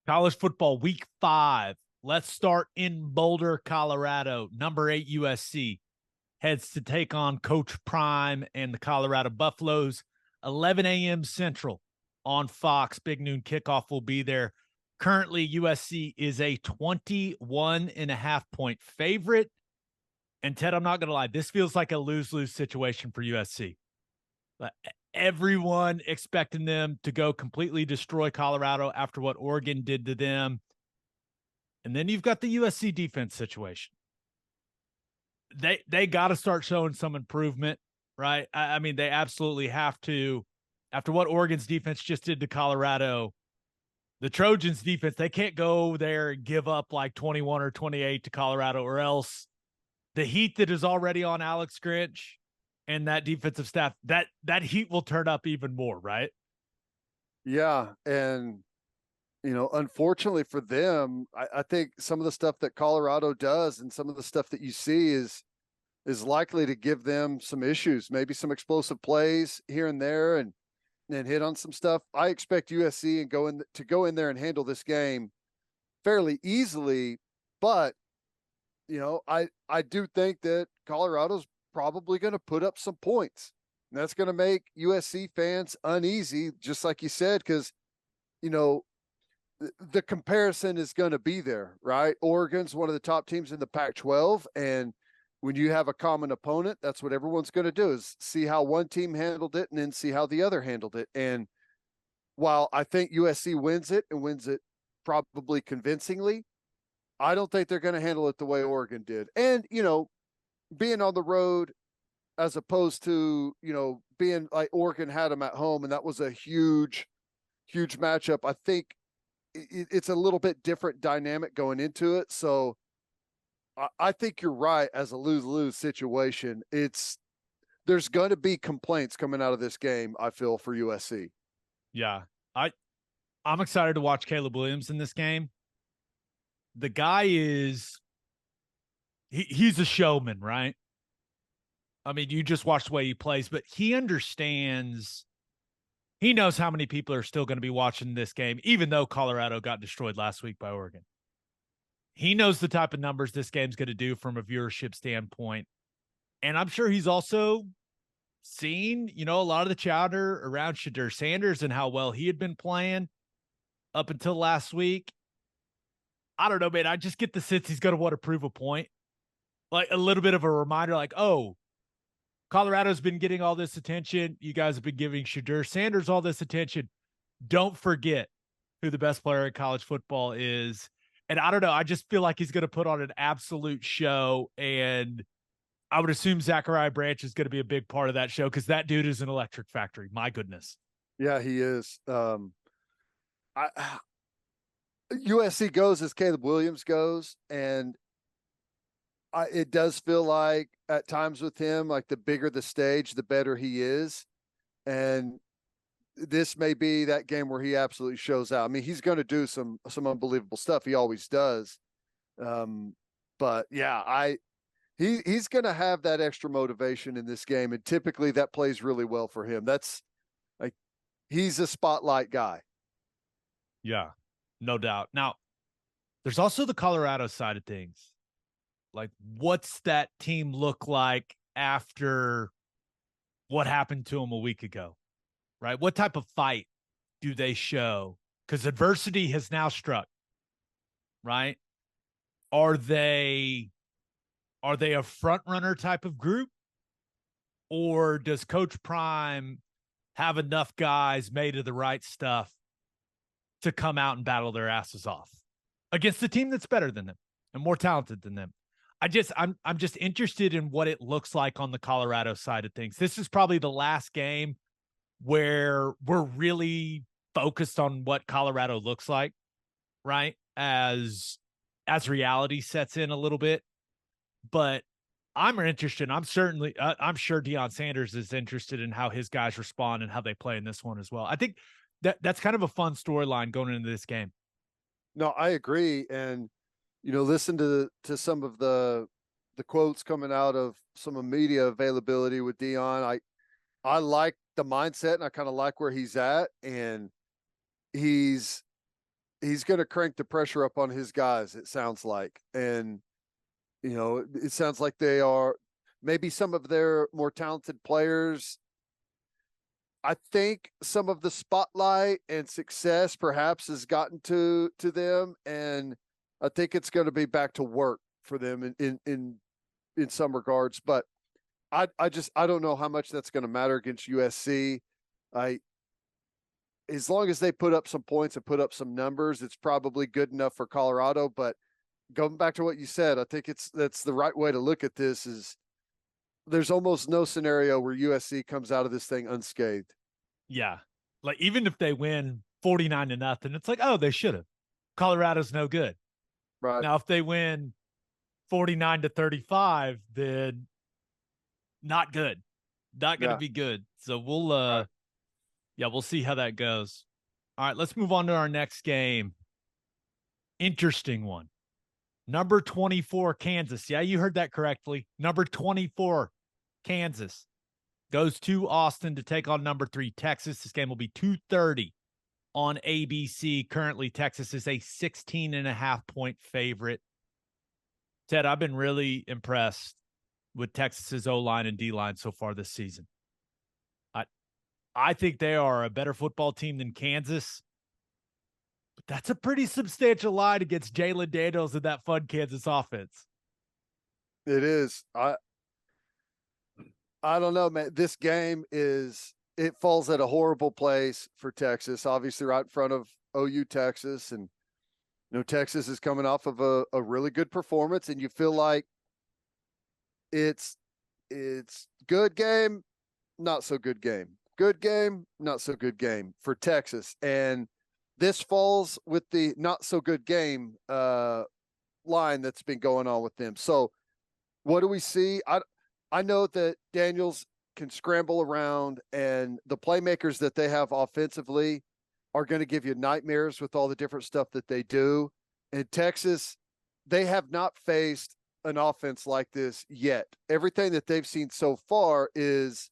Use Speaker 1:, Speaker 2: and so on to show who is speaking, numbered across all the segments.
Speaker 1: College football week 5. Let's start in Boulder, Colorado. Number 8 USC heads to take on Coach Prime and the Colorado Buffaloes. 11 a.m. Central on Fox. Big noon kickoff will be there. Currently, USC is a 21.5-point favorite. And Ted, I'm not going to lie, this feels like a lose-lose situation for USC. Everyone expecting them to go completely destroy Colorado after what Oregon did to them. And then you've got the USC defense situation. They got to start showing some improvement, right? I mean, they absolutely have to. After what Oregon's defense just did to Colorado, the Trojans defense, they can't go there and give up like 21 or 28 to Colorado, or else the heat that is already on Alex Grinch and that defensive staff, that heat will turn up even more, right?
Speaker 2: Yeah. And, unfortunately for them, I think some of the stuff that Colorado does and some of the stuff that you see is likely to give them some issues, maybe some explosive plays here and there and hit on some stuff. I expect USC to go in there and handle this game fairly easily, but I do think that Colorado's probably going to put up some points. And that's going to make USC fans uneasy, just like you said, because, the comparison is going to be there, right? Oregon's one of the top teams in the Pac-12. And when you have a common opponent, that's what everyone's going to do, is see how one team handled it and then see how the other handled it. And while I think USC wins it and wins it probably convincingly, I don't think they're going to handle it the way Oregon did. And, being on the road as opposed to, being like Oregon had them at home, and that was a huge, huge matchup. I think it's a little bit different dynamic going into it. So I think you're right. As a lose-lose situation, there's going to be complaints coming out of this game, I feel, for USC.
Speaker 1: Yeah. I'm excited to watch Caleb Williams in this game. The guy he's a showman, right? I mean, you just watch the way he plays, but he understands. He knows how many people are still going to be watching this game, even though Colorado got destroyed last week by Oregon. He knows the type of numbers this game's going to do from a viewership standpoint. And I'm sure he's also seen, a lot of the chatter around Shedeur Sanders and how well he had been playing up until last week. I don't know, man. I just get the sense he's going to want to prove a point. Like a little bit of a reminder, like, oh, Colorado's been getting all this attention. You guys have been giving Shedeur Sanders all this attention. Don't forget who the best player in college football is. And I don't know. I just feel like he's going to put on an absolute show. And I would assume Zachariah Branch is going to be a big part of that show because that dude is an electric factory. My goodness.
Speaker 2: Yeah, he is. USC goes as Caleb Williams goes. And it does feel like at times with him, like the bigger the stage, the better he is. And this may be that game where he absolutely shows out. I mean, he's going to do some unbelievable stuff. He always does. But yeah, he's going to have that extra motivation in this game. And typically that plays really well for him. That's like, he's a spotlight guy.
Speaker 1: Yeah, no doubt. Now, there's also the Colorado side of things. Like, what's that team look like after what happened to them a week ago, right? What type of fight do they show? Because adversity has now struck, right? Are they a front runner type of group? Or does Coach Prime have enough guys made of the right stuff to come out and battle their asses off against a team that's better than them and more talented than them? I'm just interested in what it looks like on the Colorado side of things. This is probably the last game where we're really focused on what Colorado looks like, right? As reality sets in a little bit. But I'm interested. I'm sure Deion Sanders is interested in how his guys respond and how they play in this one as well. I think that's kind of a fun storyline going into this game.
Speaker 2: No, I agree. And listen to some of the quotes coming out of some of media availability with Deion. I like the mindset and I kind of like where he's at. And he's he's going to crank the pressure up on his guys, it sounds like. And, it sounds like they are maybe some of their more talented players. I think some of the spotlight and success perhaps has gotten to them. And I think it's going to be back to work for them in some regards. But I don't know how much that's going to matter against USC. As long as they put up some points and put up some numbers, it's probably good enough for Colorado. But going back to what you said, I think that's the right way to look at this. Is there's almost no scenario where USC comes out of this thing unscathed.
Speaker 1: Yeah. Like, even if they win 49-0, it's like, oh, they should have. Colorado's no good.
Speaker 2: Right.
Speaker 1: Now, if they win 49-35, then not good. Not going to be good. So we'll we'll see how that goes. All right, let's move on to our next game. Interesting one. Number 24, Kansas. Yeah, you heard that correctly. Number 24, Kansas goes to Austin to take on number 3, Texas. This game will be 2:30 on ABC. Currently, Texas is a 16.5-point favorite. Ted, I've been really impressed with Texas's O-line and D-line so far this season. I think they are a better football team than Kansas. But that's a pretty substantial line against Jalen Daniels and that fun Kansas offense.
Speaker 2: It is. I don't know, man. This game it falls at a horrible place for Texas, obviously right in front of OU Texas. And, Texas is coming off of a really good performance, and you feel like it's good game, not so good game. Good game, not so good game for Texas. And this falls with the not so good game line that's been going on with them. So what do we see? I know that Daniels can scramble around, and the playmakers that they have offensively are going to give you nightmares with all the different stuff that they do. And Texas, they have not faced an offense like this yet. Everything that they've seen so far is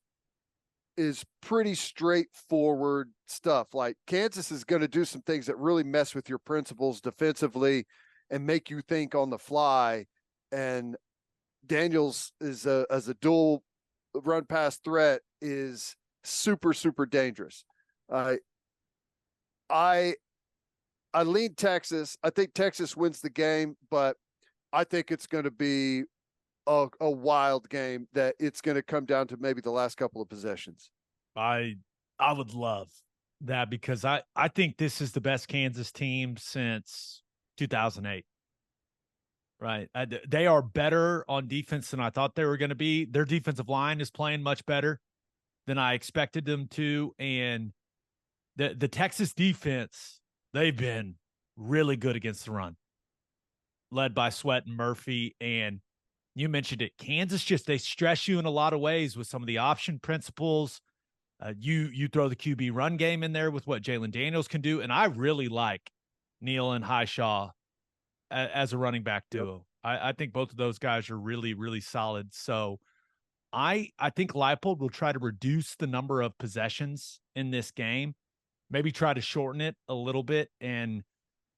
Speaker 2: pretty straightforward stuff. Like, Kansas is going to do some things that really mess with your principles defensively and make you think on the fly. And Daniels is as a dual run pass threat is super, super dangerous. I lean Texas. I think Texas wins the game, but I think it's going to be a wild game that it's going to come down to maybe the last couple of possessions.
Speaker 1: I would love that, because I think this is the best Kansas team since 2008. Right. They are better on defense than I thought they were going to be. Their defensive line is playing much better than I expected them to. And the Texas defense, they've been really good against the run, led by Sweat and Murphy. And you mentioned it, Kansas they stress you in a lot of ways with some of the option principles. You throw the QB run game in there with what Jalen Daniels can do. And I really like Neal and Highshaw as a running back duo. Yep. I think both of those guys are really, really solid. So I think Leipold will try to reduce the number of possessions in this game, maybe try to shorten it a little bit. And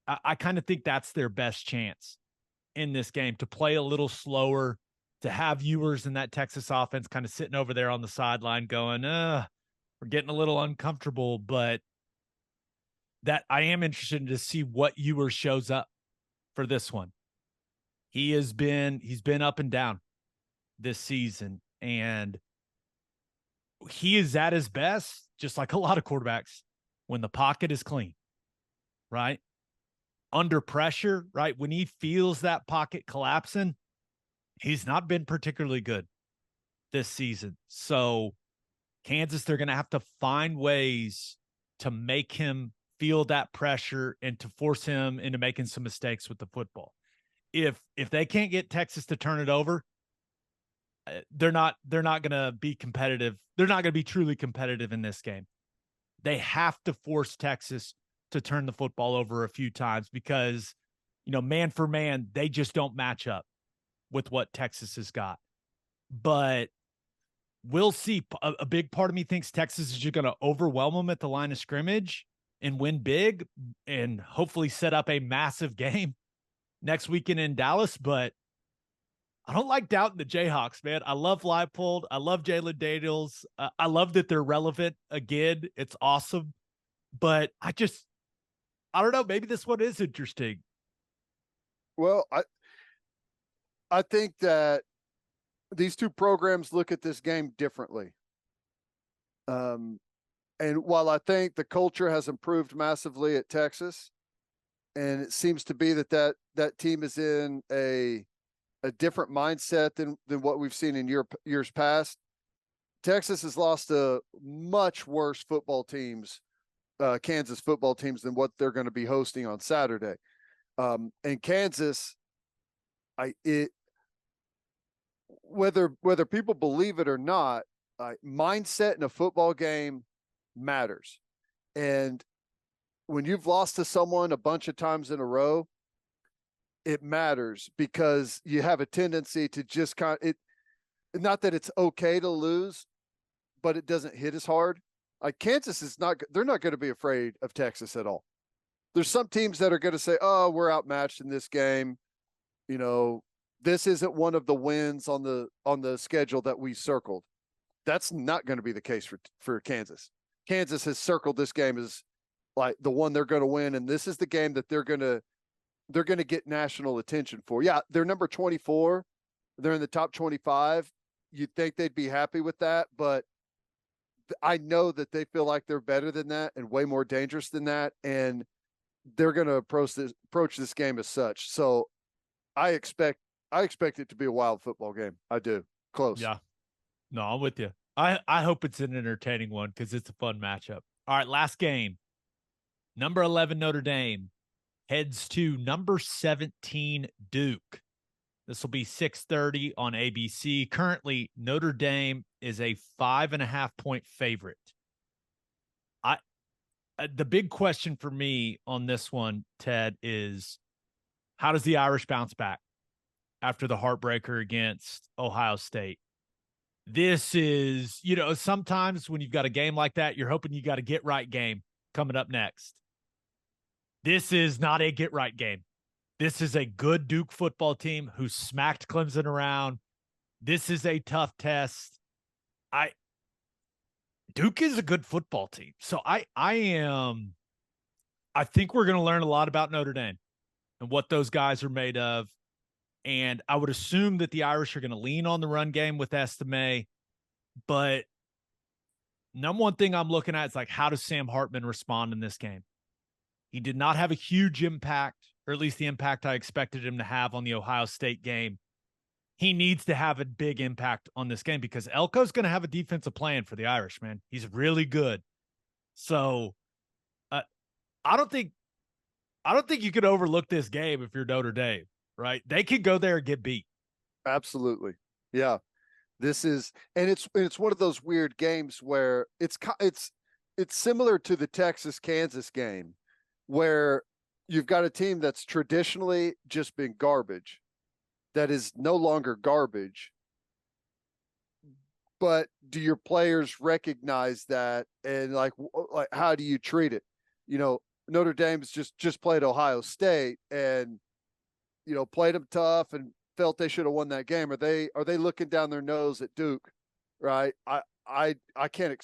Speaker 1: I kind of think that's their best chance in this game, to play a little slower, to have Ewers in that Texas offense kind of sitting over there on the sideline going, we're getting a little uncomfortable. But that I am interested to see what Ewers shows up for this one. He's been up and down this season, and he is at his best, just like a lot of quarterbacks, when the pocket is clean, right? Under pressure, right? When he feels that pocket collapsing, he's not been particularly good this season. So Kansas, they're going to have to find ways to make him feel that pressure and to force him into making some mistakes with the football. If they can't get Texas to turn it over, they're not going to be competitive. They're not going to be truly competitive in this game. They have to force Texas to turn the football over a few times, because, man for man, they just don't match up with what Texas has got. But we'll see. A big part of me thinks Texas is just going to overwhelm them at the line of scrimmage, and win big and hopefully set up a massive game next weekend in Dallas. But I don't like doubting the Jayhawks, man. I love Leipold. I love Jalen Daniels. I love that they're relevant again. It's awesome. But I don't know. Maybe this one is interesting.
Speaker 2: Well, I think that these two programs look at this game differently. And while I think the culture has improved massively at Texas, and it seems to be that team is in a different mindset than what we've seen in years past. Texas has lost to much worse football teams, Kansas football teams, than what they're going to be hosting on Saturday. And Kansas, whether people believe it or not, mindset in a football game matters. And when you've lost to someone a bunch of times in a row, it matters because you have a tendency to just not that it's okay to lose, but it doesn't hit as hard. Like Kansas they're not going to be afraid of Texas at all. There's some teams that are going to say, oh, we're outmatched in this game. You know, this isn't one of the wins on the schedule that we circled. That's not going to be the case for Kansas. Kansas has circled this game as like the one they're going to win. And this is the game that they're going to get national attention for. Yeah, they're number 24. They're in the top 25. You'd think they'd be happy with that, but I know that they feel like they're better than that and way more dangerous than that, and they're going to approach this game as such. So I expect it to be a wild football game. I do. Close.
Speaker 1: Yeah. No, I'm with you. I hope it's an entertaining one because it's a fun matchup. All right, last game. Number 11 Notre Dame heads to number 17 Duke. This will be 6:30 on ABC. Currently, Notre Dame is a 5.5-point favorite. The big question for me on this one, Ted, is how does the Irish bounce back after the heartbreaker against Ohio State? This is, sometimes when you've got a game like that, you're hoping you got a get right game coming up next. This is not a get right game. This is a good Duke football team who smacked Clemson around. This is a tough test. Duke is a good football team. So I think we're going to learn a lot about Notre Dame and what those guys are made of. And I would assume that the Irish are going to lean on the run game with Estime. But number one thing I'm looking at is like, how does Sam Hartman respond in this game? He did not have a huge impact, or at least the impact I expected him to have on the Ohio State game. He needs to have a big impact on this game because Elko's going to have a defensive plan for the Irish, man. He's really good. So I don't think you could overlook this game if you're Notre Dame, right? They could go there and get beat.
Speaker 2: Absolutely. Yeah. This is, and it's one of those weird games where it's similar to the Texas-Kansas game where you've got a team that's traditionally just been garbage that is no longer garbage. But do your players recognize that? And like how do you treat it? Notre Dame's just played Ohio State and, played them tough and felt they should have won that game. Are they looking down their nose at Duke? Right. I can't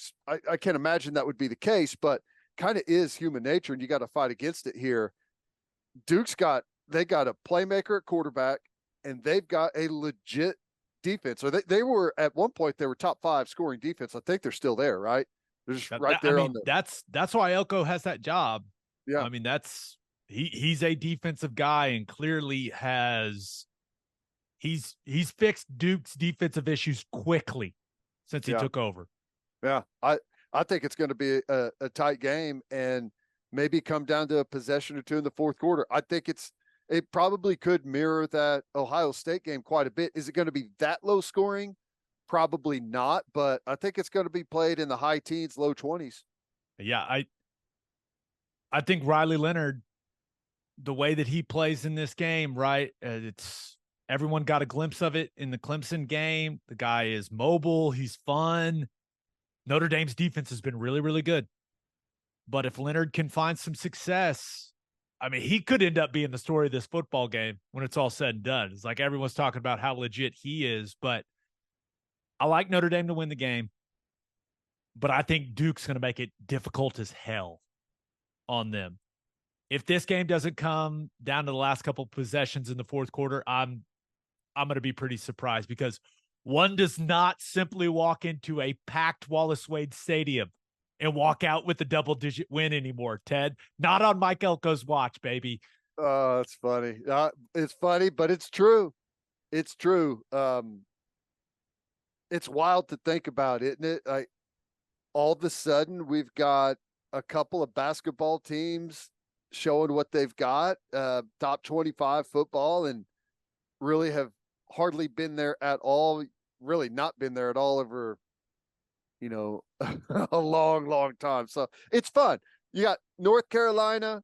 Speaker 2: imagine that would be the case, but kind of is human nature, and you got to fight against it here. They got a playmaker at quarterback, and they've got a legit defense. Or they were at one point they were top 5 scoring defense. I think they're still there, right? They're just right there on the.
Speaker 1: That's why Elko has that job.
Speaker 2: Yeah,
Speaker 1: I mean he's a defensive guy and clearly he's fixed Duke's defensive issues quickly since he took over.
Speaker 2: Yeah, I think it's going to be a tight game and maybe come down to a possession or two in the fourth quarter. I think it probably could mirror that Ohio State game quite a bit. Is it going to be that low scoring? Probably not, but I think it's going to be played in the high teens, low 20s.
Speaker 1: Yeah, I think Riley Leonard, the way that he plays in this game, right? It's everyone got a glimpse of it in the Clemson game. The guy is mobile. He's fun. Notre Dame's defense has been really, really good. But if Leonard can find some success, I mean, he could end up being the story of this football game when it's all said and done. It's like everyone's talking about how legit he is, but I like Notre Dame to win the game. But I think Duke's going to make it difficult as hell on them. If this game doesn't come down to the last couple of possessions in the fourth quarter, I'm going to be pretty surprised, because one does not simply walk into a packed Wallace Wade Stadium and walk out with a double-digit win anymore, Ted. Not on Mike Elko's watch, baby.
Speaker 2: Oh, it's funny. It's funny, but it's true. It's true. It's wild to think about, isn't it? Like, all of a sudden, we've got a couple of basketball teams showing what they've got, top 25 football, and really have hardly been there at all, really not been there at all over, a long, long time. So it's fun. You got North Carolina,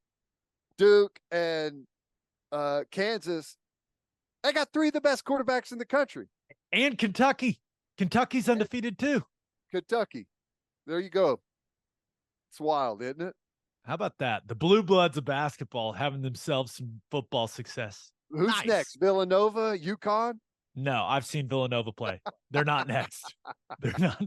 Speaker 2: Duke, and Kansas. They got three of the best quarterbacks in the country.
Speaker 1: And Kentucky. Kentucky's undefeated too.
Speaker 2: Kentucky. There you go. It's wild, isn't it?
Speaker 1: How about that? The Blue Bloods of basketball having themselves some football success.
Speaker 2: Who's next? Villanova, UConn?
Speaker 1: No, I've seen Villanova play. They're not next. They're not